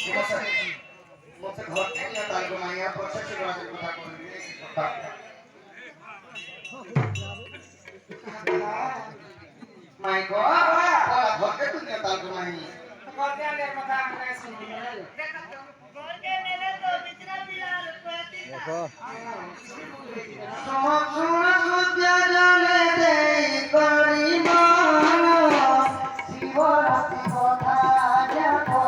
মতে ঘর থেকে তালগো মাইয়া প্রসেস করার কথা বলবি কথা মাই গো ঘর থেকে তুই তালগো মাই ঘর থেকে কথা আমরা শুনি ঘর কে নেলে তো বিচরা বিলাল প্রতি দেখো সোনা সুদ্যা জানে দেই করি মান শিবরাত্রি কথা যাবো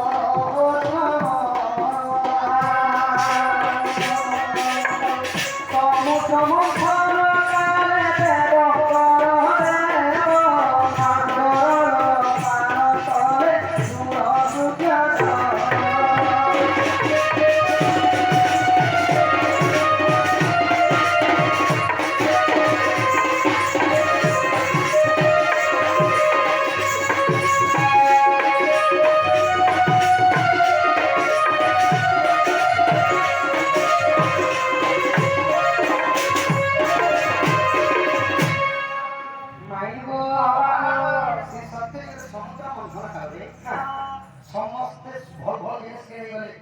ସମସ୍ତେ ଭଲ ଭଲ ଜିନିଷ କିଣିଗଲେ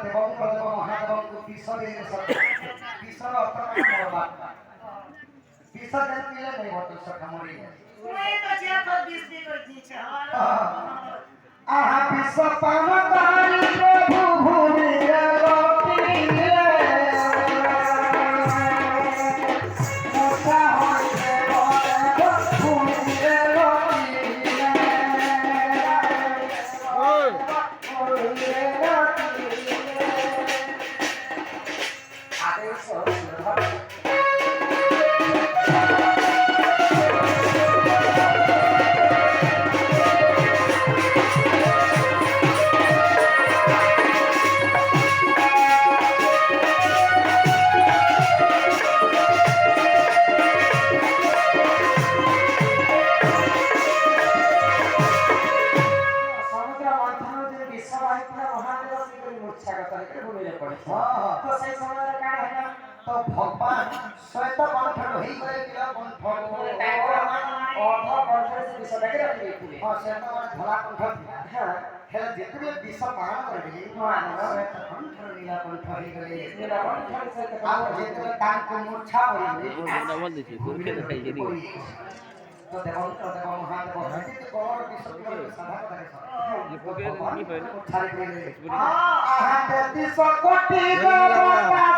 ଦେବଙ୍କୁ ଦେବ ମହାଦେବଙ୍କୁ ବିଷ ଦେଇଦେଲେ ବିଷର ଅର୍ଥ ବିଷ ଦେଲେ ପିଲେ ନେଇ ବିଷ କାମରେ ଆହା ବିଷ ପାନ କରି ପ୍ରଭୁ ଭୂମିରେ ରଖିଲେ ମୁଠା ହୋଇଲେ ଭୂମିରେ तो भगवान श्वेत कंठ रही गए किला कंठ अर्ध कंठ से विष डाके रखि देथिले हां श्वेत माने धला कंठ थिला हां हेले जेतबे विष पान करबी हां श्वेत कंठ नीला कंठ रही गले नीला कंठ से आप जेतबे कान को मूर्छा होई डबल देछि कोन के खाइ गेली तो देव महादेव हति कौन विष साधा करे ये पोके नहीं पहले छाड़ के आहा 33 कोटि देवता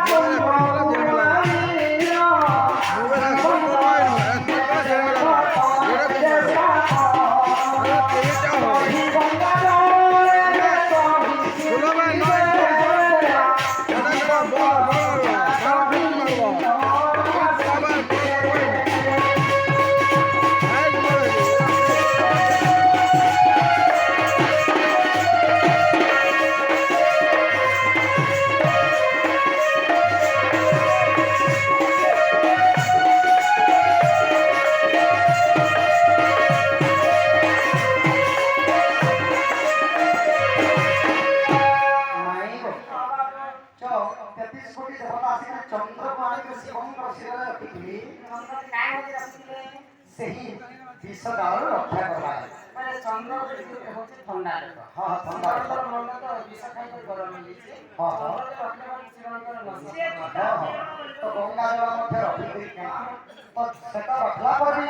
ସେହି ବିଷ ଦାଉରୁ ରକ୍ଷା କରିବା ମାନେ ଚନ୍ଦ୍ର ହେଉଛି ଥଣ୍ଡା ଦେବ ହଁ ଥଣ୍ଡା ମନ ତ ବିଷ ଖାଇକି ଗରମ ହେଇଯାଇଛି ହଁ ହଁ ତ ଗଙ୍ଗା ଜଳ ମଧ୍ୟ ରଖିଦେଇ ତ ସେଟା ରଖିଲା ପରେ ବି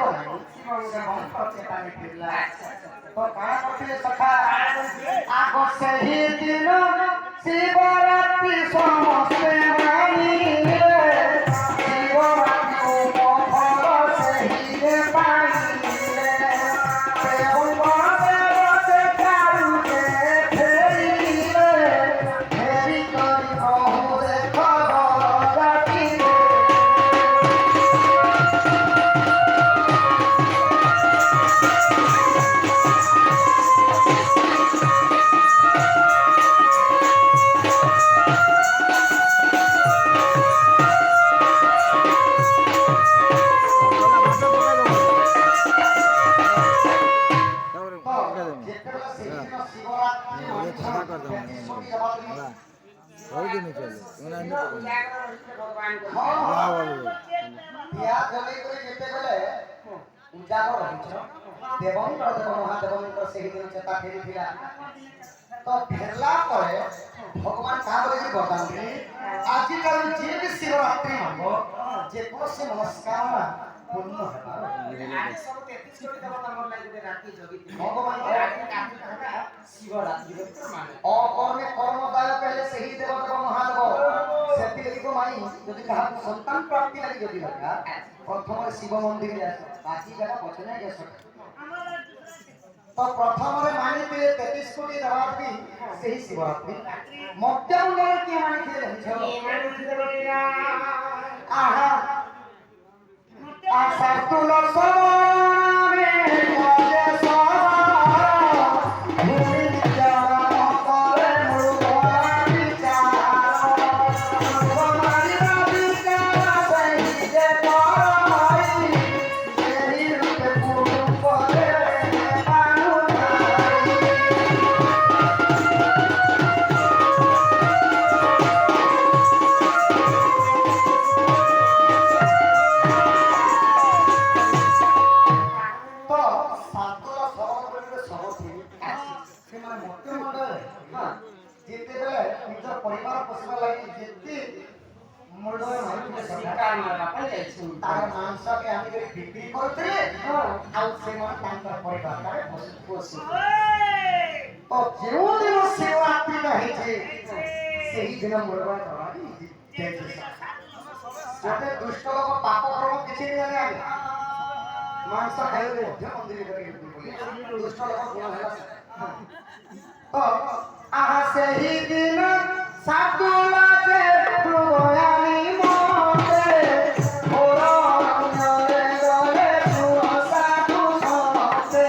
ଶିବଙ୍କର ଚେତାନି ଫିରିଲା ତ କାଣା କରିଥିଲେ ସଖା ଆଗ ସେହି ଦିନ ଶିବରାତ୍ରି ସମସ୍ତେ ମାନିଲେ ଉଜାଗର ରହିଛ ଦେବଙ୍କର ଦେବ ମହାଦେବଙ୍କର ସେହି ଦିନ ଚେତା ଫେରିଥିଲା ତ ଫେରିଲା ପରେ ଭଗବାନ କାହାକୁ ବତାନ୍ତି ଆଜିକାଲି ଯିଏ ବି ଶିବରାତ୍ରି ମାଗ ଯେକୌଣସି ମନସ୍କାମନା ପୂର୍ଣ୍ଣ ହେବାର ଅକର୍ମେ କର୍ମଦାୟକ ହେଲେ ସେହି ଦେବଦେବ ମହାଦେବ ସେଥି ମାଇ ଯଦି କାହାକୁ ସନ୍ତାନ ପ୍ରାପ୍ତି ଲାଗି ଯଦି ଦରକାର ପ୍ରଥମରେ ଶିବ ମନ୍ଦିର ଆସ ବାକି ଜାଗା ପଛରେ ଆସ ତ ପ୍ରଥମରେ ମାନିଥିଲେ 33 କୋଟି ଦେବାଦେବୀ ସେହି ଶିବରାତ୍ରି ମଧ୍ୟମଣ୍ଡଳରେ କିଏ ମାନିଥିଲେ ଆହା ଆଶା ତୁଳସୀ दुष्ट लोग पाप कर्म किसी नहीं जाने आगे मांस खाए मध्य मंदिर दुष्ट लोग गुण है तो आहा से ही दिन सातुला के प्रोयानी मोते ओरा नरे गले सुसा तू सोते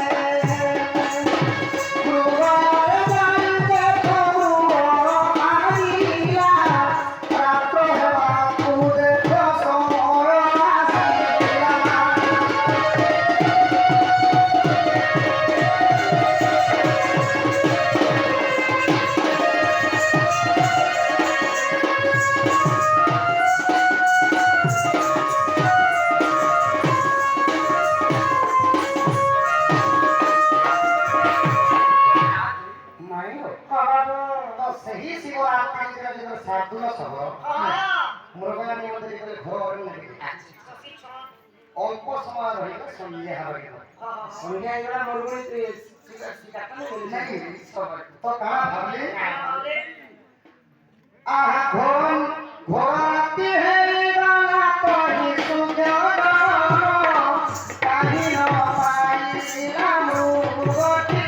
प्रोयार जाई के प्रभु आईला रात हेवा तू देखो सोर आसीला অল্প সময় রহিবে সন্ধ্যা হবে সন্ধ্যা এগুলা মরগুড়ি তো কারা ভাবলি আহা ঘন ঘোরাতি হেইবালা কহি সুন্দর কাহি ন পাইছিলা মৃগটি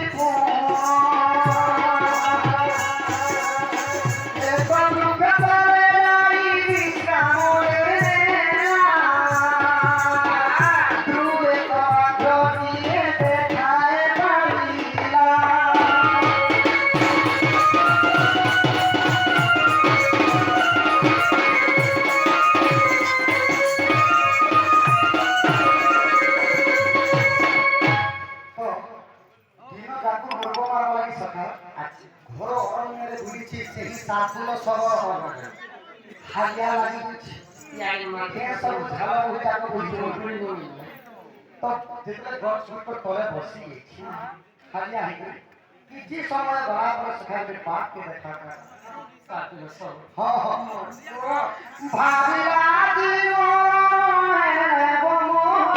हालिया लगी यानी माथे सब झाला हो जाको बुझो तो जितने घर छूट पर तोले बसी हालिया है कि जी समय बड़ा बड़ा सखा के पाप के देखा कर साथ में सब हां हां भाविला जीवो है वो मोह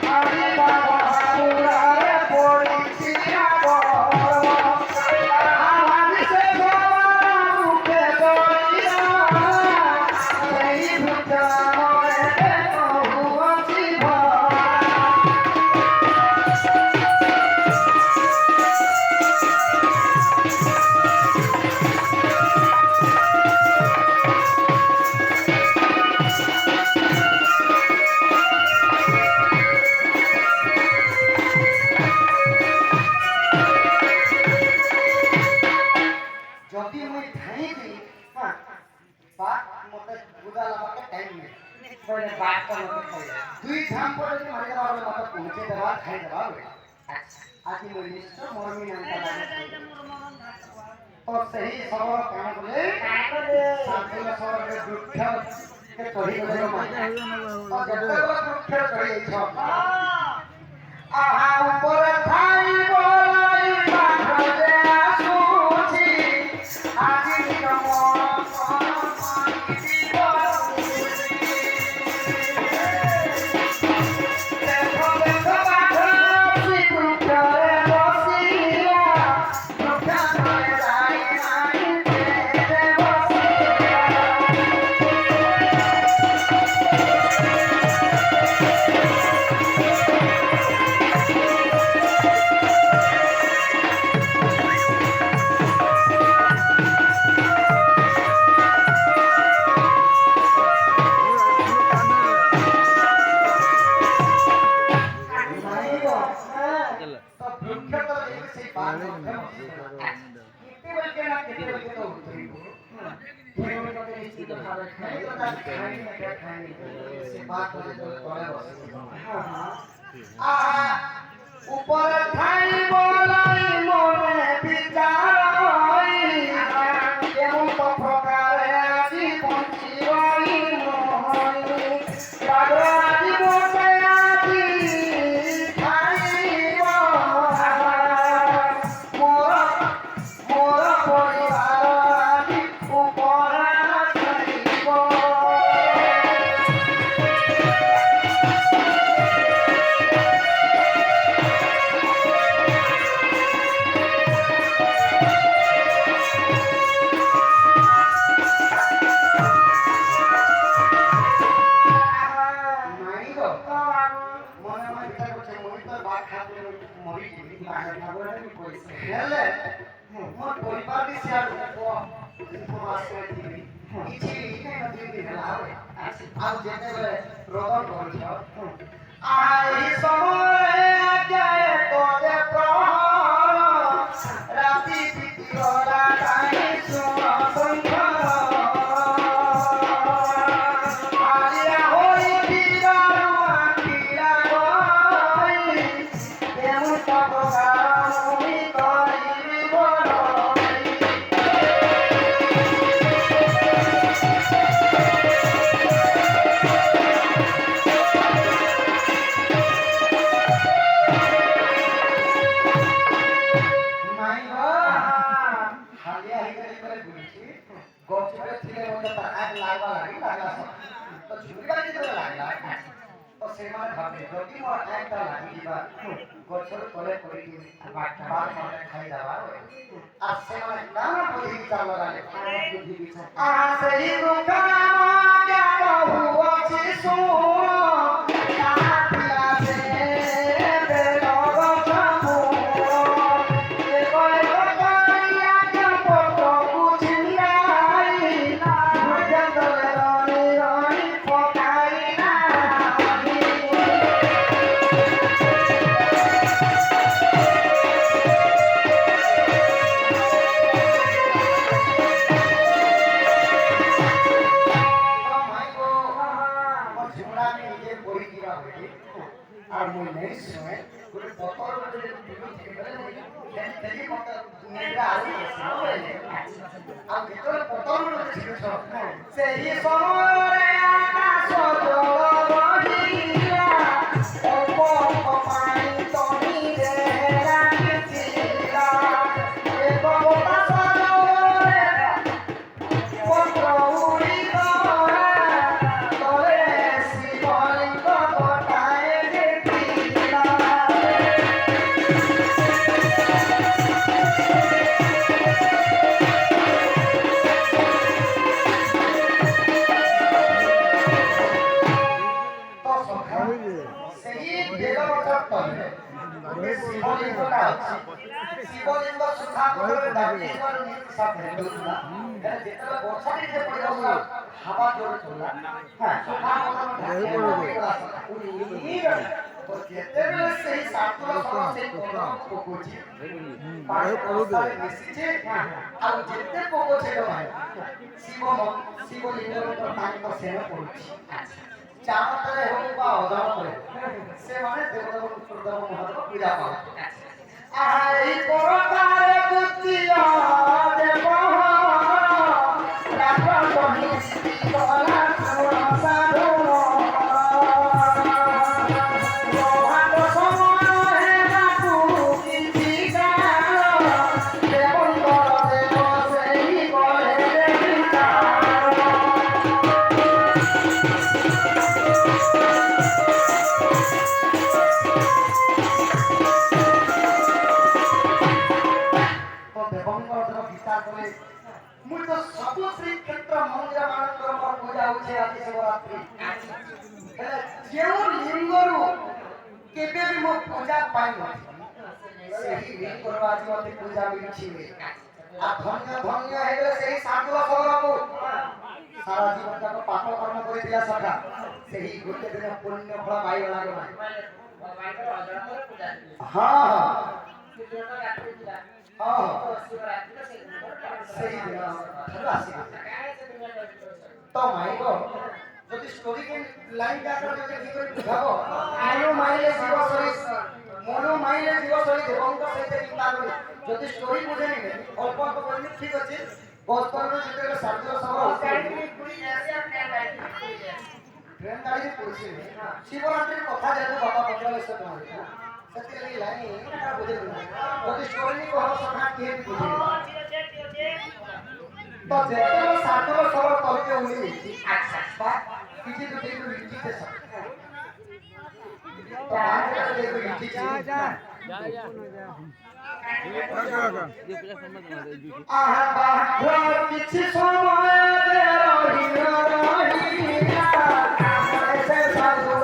हरि बाबा पूरा रे पोड़ी सिया गो दुई धाम पर जो हमारे बारे में मतलब पहुंचे दवा खाई दवा आज ही मिनिस्टर मोरमी नाम का और सही सवाल कहां बोले साथ में सवाल के दुख के चढ़ी गले और जत्ते बड़ चढ़ी छ आहा ऊपर थाई बोलाई बाजे आसुची আজি নিগম ऊपर ठाई बोलाई मोने बिचारई केहू तो प्रकारे आजी पहुंचीवई मोहई राजी मोटे आजी खाई मोर परिवार आजी ऊपर खाइबो गछर तले पड़ी बार माने खाई जावा आ से माने गाना बोली विचार लगाले बुद्धि विचार आ सही दुखा क्या बहु अछि सो काटिया से बेलो गछमु ए कोई गरिया के पोतो बुझिलाई बुझन तले रनी रनी पकाई ना আর মই নেই সময় করে পতর করে বিদ্যুৎ থেকে গেলে তেলি মত নেগা আসি বলে আর ভিতরে পতর করে ছিল সব সেই সময়ে আকাশ জল বহিলা অল্প অল্প পানি তনি রে রাখিছিলা এ কবতা সরোরে পত্র উড়ি গলা তলে শিবলিঙ্গ কটায় শিবলিঙ্গ সুখা করে দাঁড়িয়েছিল নীতি সাথে দুলা যেটা বর্ষাটি যে পড়ে হাওয়া জোরে চলা হ্যাঁ সুখা তো যেতেবেলে সেই সাতুলা সহ সেই পোকোজি পায়ে পড়ে মিশিছে আর যেতে পোকো ছিল ভাই শিবলিঙ্গের উপর তাঙ্ক সেন পড়ছি জানতরে হোক বা অজানতরে সে মানে দেবদেব সূর্যদেব মহাদেব পূজা করে আই পরকারে কুতিয়া দেব রাখ বহি গলা ଦେବଙ୍କର ଦେବ ବିଚାର କଲେ ମୁଁ ତ ସବୁ ଶ୍ରୀକ୍ଷେତ୍ର ମନ୍ଦିର ମାନଙ୍କର ମୋର ପୂଜା ହଉଛି ଆଜି ଶିବରାତ୍ରି ହେଲେ ଯେଉଁ ଲିଙ୍ଗରୁ କେବେ ବି ମୋ ପୂଜା ପାଇନଥିଲି ସେହି ଲିଙ୍ଗରୁ ଆଜି ମୋତେ ପୂଜା ମିଳୁଛି ଆଉ ଧନ୍ୟ ଧନ୍ୟ ହେଇଗଲେ ସେହି ସାଧୁର ସୌରଭକୁ ସାରା ଜୀବନ ଯାକ ପାପ କର୍ମ କରିଥିଲା ସଖା ସେହି ଗୋଟେ ଦିନ ପୁଣ୍ୟ ଫଳ ପାଇଗଲା ଗଲା ହଁ ହଁ ସେହି ଦିନ ଆସିବ ତ ମାଇବ যদি স্টোরি কে লাইন ডাক্তার যদি কি করে বুঝাবো মনো মাইলে জীব সরি দেবঙ্গ সহিত চিন্তা করি যদি স্টোরি বুঝে নিবে অল্প অল্প করে ঠিক আছে বস্তর যেতে সার্জর সব ট্রেন গাড়ি পড়ছে শিবরাত্রির কথা যেহেতু বাবা বদলালে সে তোমার সেটি লাইন এটা বুঝে নিবে যদি স্টোরি কো সখা কি বুঝে তো যেতে সার্জর সব তলকে উনি আচ্ছা किसी तो देखो लिखी से सब तो आज का देखो लिखी जा आहा बाहर किसी समय दे रही ऐसे साधु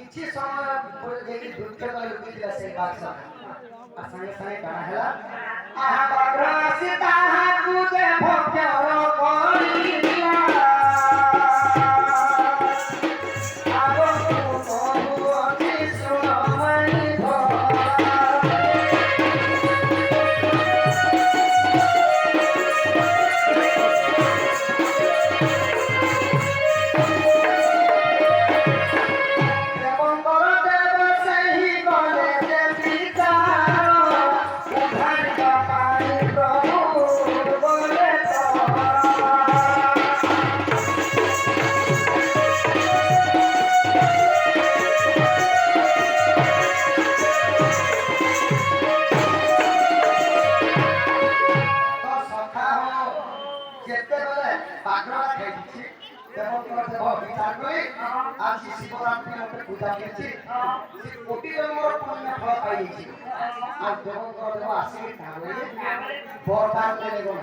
କିଛି ସମୟ ପରେ ଯାଇକି ଦୁଃଖ କରି ଉଠିଥିଲା ସେଇ ବାକ୍ସ ଆଉ ସାଙ୍ଗେ ସାଙ୍ଗେ କାଣା ହେଲା ଆହା ବାଗ୍ରା ସୀତାକୁ ଯେ ଭକ୍ତର କରିଲା ଆଗକୁ ସବୁ ଅଛି ଶୁଣମଣି आज शिवरात्रि मते पूजा करछि से कोटि जन्मर पुण्य फल पाइछि आज देवकर देव आसी थावे बरदान देले गो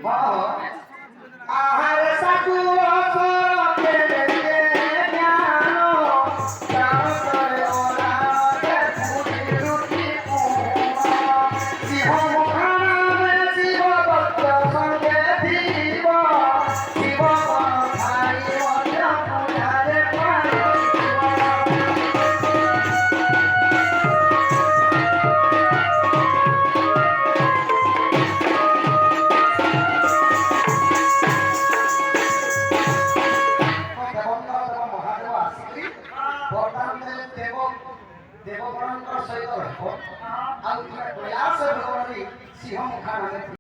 हां आहार साधु असर देले ज्ञान ज्ञान करे ओला के पूरी रुचि शिव मुखामे शिव भक्त संगे दीव शिव देवगणଙ୍କର ସହିତ ରହିବ ଆଉ ପ୍ରୟାସ ଭଗବାନ ସିଂହ ମୁଖା